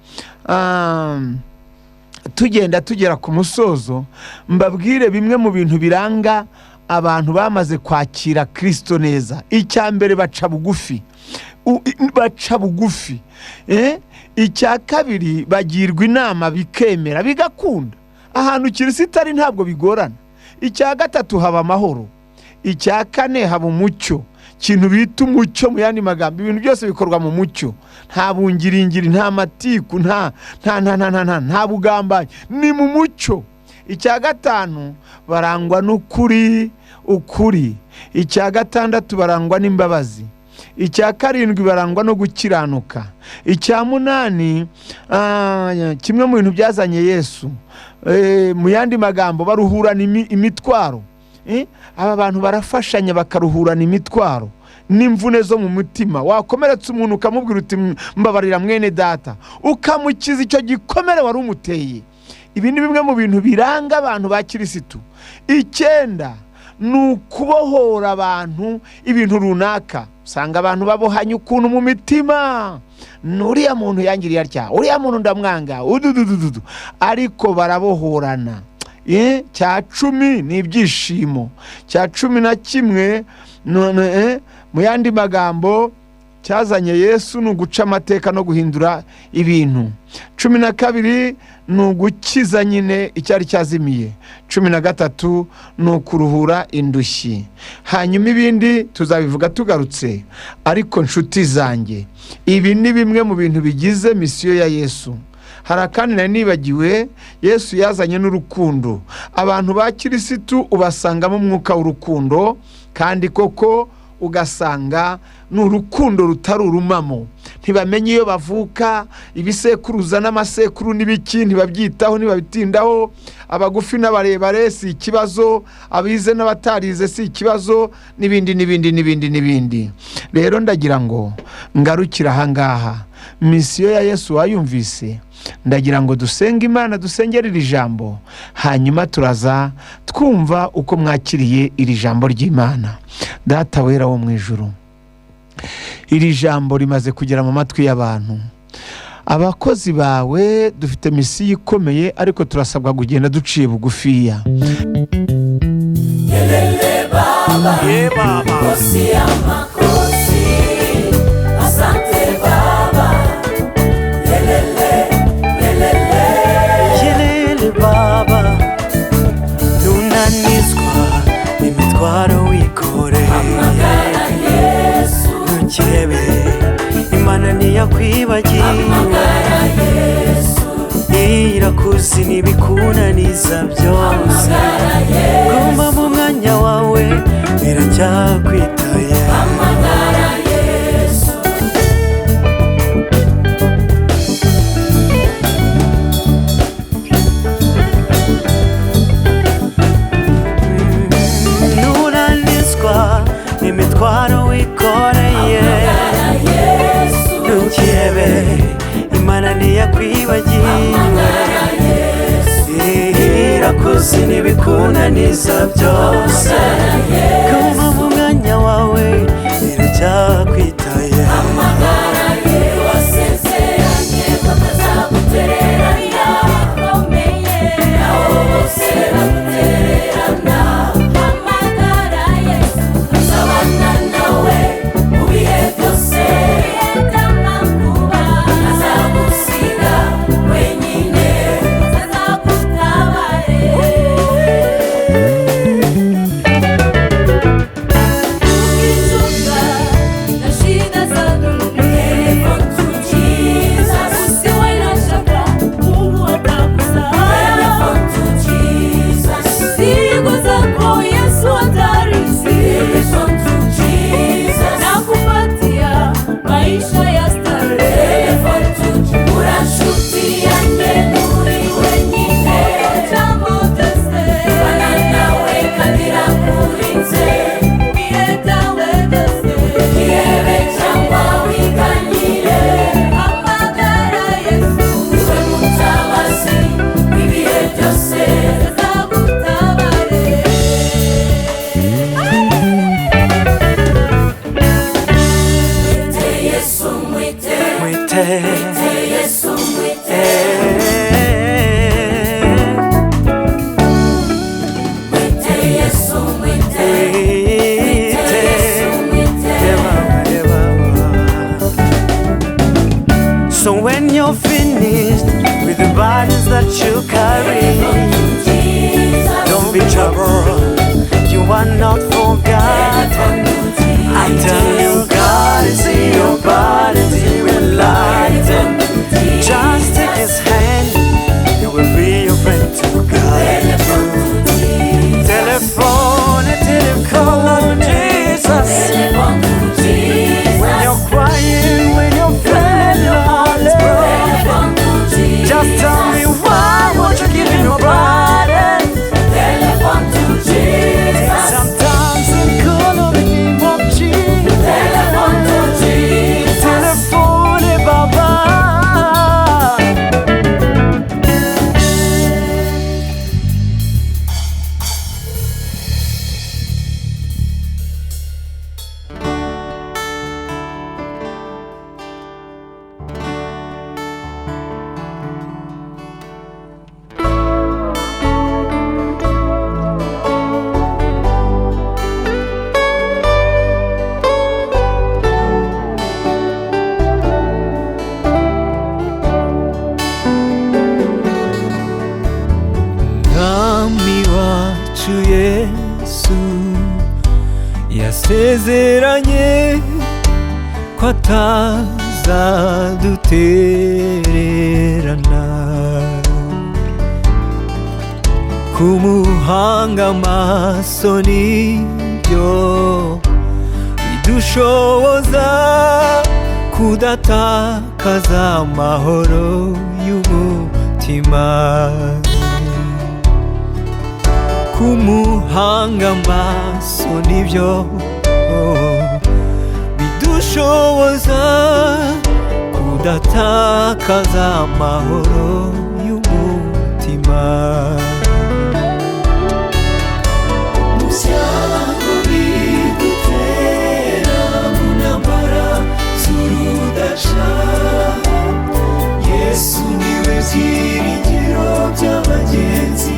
tugera ku musozo, mbabwire bimwe mu bintu biranga abantu bamaze kwakira Kristo neza. Icya mbere, baca bugufi. Icya kabiri, bagirwa inama bikemera bigakunda. Ahantu Kirisitu ari ntabwo bigorana. Icya gatatu, haba amahoro. Icya kane, haba umucyo. Kintu bita umucyo mu yandi magambo, ibintu byose bikorwa mu mucyo. Nta bungiringiri, nta matiku, nta bugambanyi, ni mu mucyo. Icya gatanu, barangwa n'ukuri. Icya gatandatu, barangwa n'imbabazi. Icya karindwi, barangwa no gukiranuka. Icya munani, kimwe mu bintu byazanye Yesu, mu yandi magambo, baruhurana imitwaro. Aba bantu barafashanya bakaruhurana imitwaro n'imvune zo mu mutima. Wakomeretse umuntu ukamubwira uti mbabarira mwene data, ukamukiza icyo gikomere wari umuteye. Ibi ni bimwe mu bintu biranga abantu ba Kirisitu. Icyenda, ni ukubohora abantu ibintu runaka. Usanga abantu babohanye ukuntu mu mitima, nuriya muntu yangiriye atya, uriya muntu ndamwanga, ariko barabohorana. Cya cumi ni ibyishimo. Cya cumi na kimwe, mu yandi magambo, cyazanye Yesu ni uguca amateka no guhindura ibintu. 12 ni ugukiza nyine icyari cyazimiye. 13 ni ukuruhura indushyi. Hanyuma ibindi tuzabivuga tugarutse. Ariko nshuti zanjye, ibi ni bimwe mu bintu bigize misiyo ya Yesu. Harakandi na nibagiwe, Yesu yazanye n'urukundo. Abantu ba Kirisitu ubasangamo umwuka w'urukundo, kandi koko ugasanga n'urukundo rutari urumamo. Ntibamenye iyo bavuka, ibisekuruza n'amasekuru n'ibiki ntibabyitaho, ntibabitindaho. Abagufi n'abarebare si ikibazo, abize n'abatarize si ikibazo, n'ibindi. Rero ndagira ngo ngarukira ahangaha. Misiyo ya Yesu wayumvise. Ndagira ngo dusenge Imana, dusengere iri jambo, hanyuma turaza twumva uko mwakiriye iri jambo ry'Imana. Data wera wo mu ijuru, iri jambo rimaze kugera mu matwi y'abantu. Abakozi bawe dufite misiyo ikomeye, ariko turasabwa kugenda duciye bugufiya. Yelele baba, kosi ya makosi, asante baba. Yelele baba, nunanizwa imitwaro wikoreye. Hamagara Yesu, ntukebe Imana ntiyakwibagiwe. hamagara Yesu, irakuzi n'ibikunaniza byose. hamagara Yesu, Guma mu mwanya wawe, biracyakwitaye. hamagara byose n'ibikunaniza byose kuma mu mwanya wawe biracyakwitaye amagara ye wasezeranye ko atazagutererana komeye naho bose bagutererana amagara Yesu azabana nawe mu bihe byose by'amakuba azagusiga wenyine azagutabare ukizuka na shida za dunia to Jesus usiwe na shaka Mungu atakusahau to Jesus siku zako Yesu atarisi to Jesus nakupatia maisha ya starehe to urashuti yange nuri wenyine jambo tese bana nawe kadira kurinze bihetawe dese kiebe cyangwa wiganyire amagara Yesu niwe mutabazi ibihe byose azagutabare mwite Yesu mwite mwite Yesu mwite mwite Yesu mwite Yesu mwite So when you're finished with the burdens that you carry, don't be troubled, you are not forgotten. I tell you, God is in your burdens, He will lighten. Just take His hand, He will be your friend to guide you. Telephone until you call on Jesus. When you're crying, when you're feeling your heart is broken, just tell me why won't you give Him your burden? Sometimes in call on the name of Jesus. Telephone Baba. Mwami wacu Yesu yasezeranye ko atazadutererana, kumuhanga amaso nibyo bidushoboza kudatakaza amahoro y'umutima. Kumuhanga amaso nibyo bidushoboza kudatakaza amahoro y'umutima. Mu byago bidutera mu ntambara z'urudaca, Yesu niwe byiringiro by'abagenzi.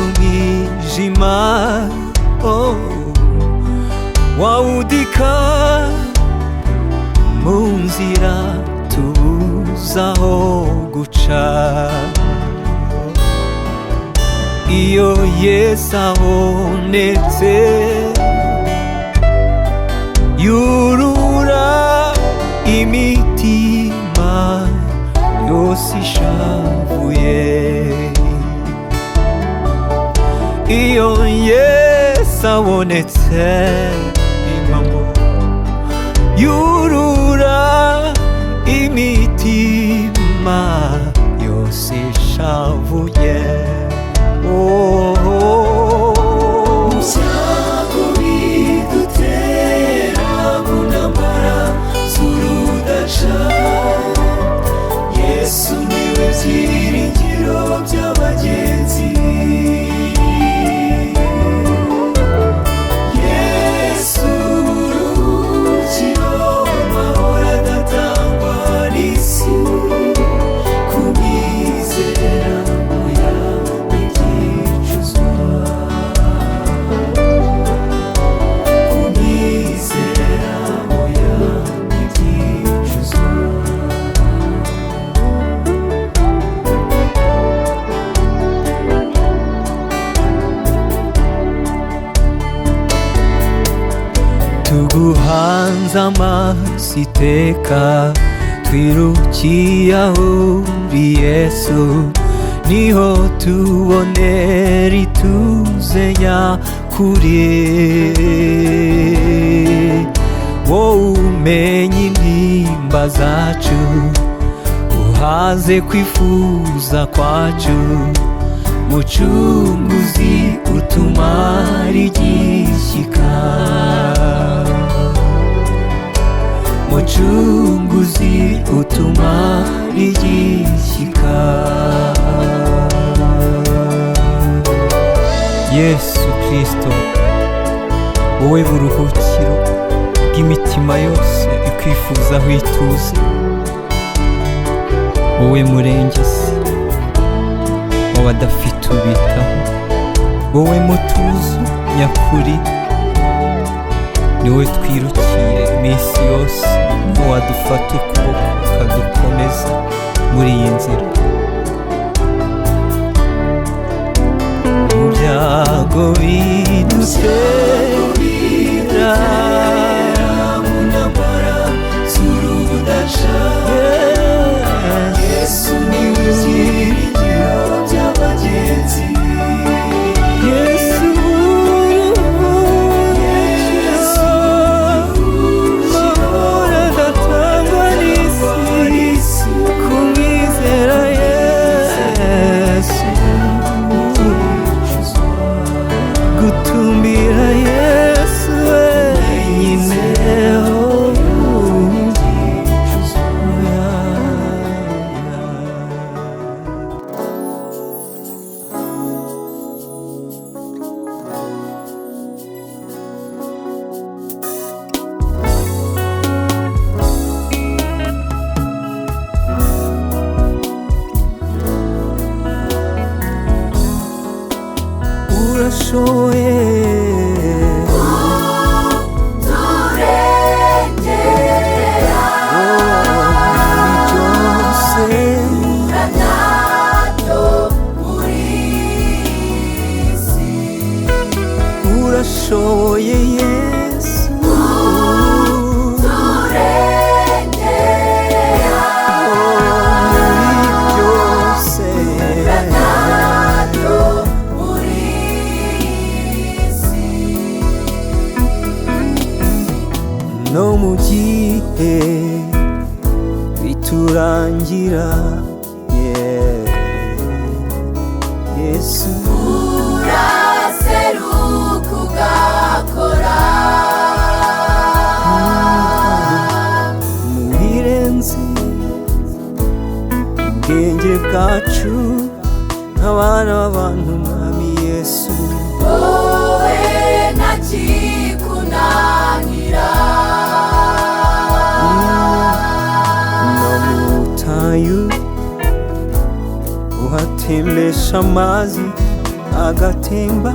Umwijima wawudika mu nzira tubuza aho guca, iyo Yesu abonetse yurura imitima yose ishavuye. Iyo Yesu abonetse impamo yurura imitima yose ishavuye. Ibyago bidutera mu ntambara z'urudaca, Yesu niwe byiringiro by'abagenzi. Yesu uruhukiro, amahoro adatangwa n'isi, kumwizera oya ntibyicuzwa, kumwizera oya ntibyicuzwa. Tuguhanze amaso iteka, twirukiye aho uri Yesu, niho tubonera ituze nyakuri. Wowe umenya intimba zacu, uhaze kwifuza kwacu, Mucunguzi utumara igishyika, Mucunguzi utumara igishyika. Yesu Kristo, wowe buruhukiro bw'imitima yose ikwifuzaho ituze, wowe murengezi w'abadafite ubitaho, wowe mutuzo nyakuri, niwe twirukiye iminsi yose, wadufata ukuboko ukadukomeza muri iyi nzira. Mu byago bidutera mu ntambara z'urudaca, Yesu niwe byiringiro by'abagenzi. Yesu mahoro adatangwa n'isi, kumwizera Yesu, gutumbira Yesu wenyine. Urashoboye turengera byose, uranato muri isi, urashoboye Yesu, turengera muri byose, uranato muri isi. no mu gihe biturangira, Yesu uraseruka ugakora mu birenze ubwenge bwacu, nk'abana b'abantu, mwami Yesu. wowe ntakikunanira, no mu butayu uhatembesha amazi agatemba,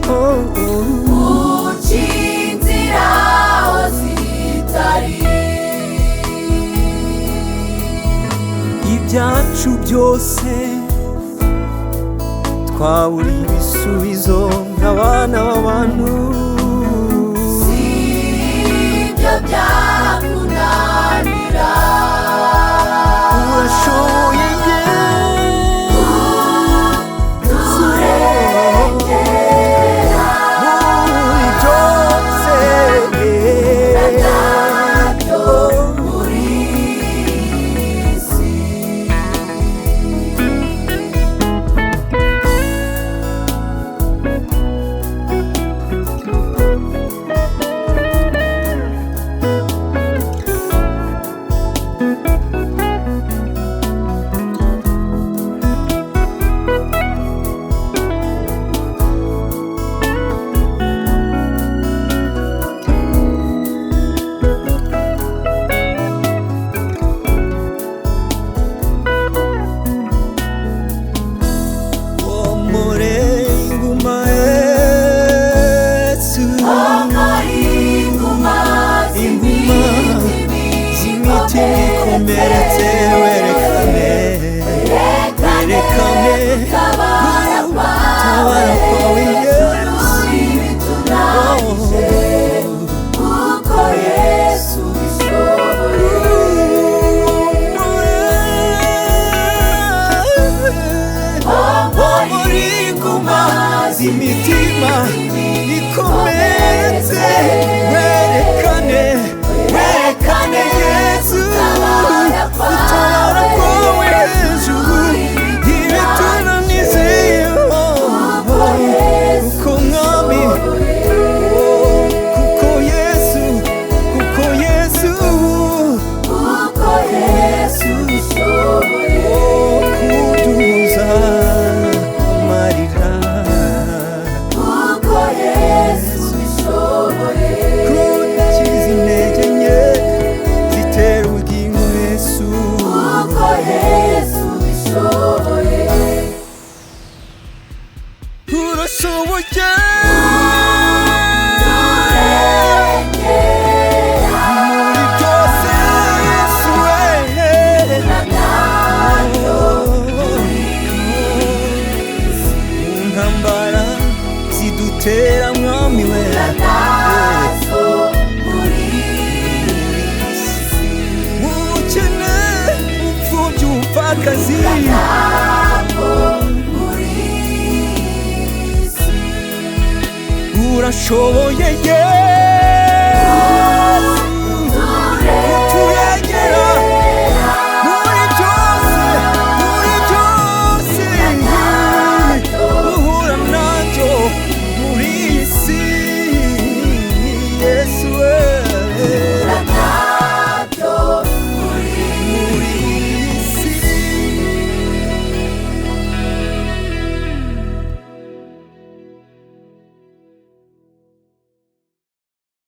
uca inzira aho zitari, ibyacu byose twaburiye ibisubizo, nk'abana b'abantu. si ibyo byakunanira, Urashoboye imitima ikomeretse werekane Yesu gutabara kwawe hejuru ibitunanize kuko mwami kuko Yesu kuduza amarira kukiza intege nke zitera ubugingo Yesu urashoboye muri byose Yesu ntambara zidutera mwami we ubukene upfubyi ubupfakazi urashoboye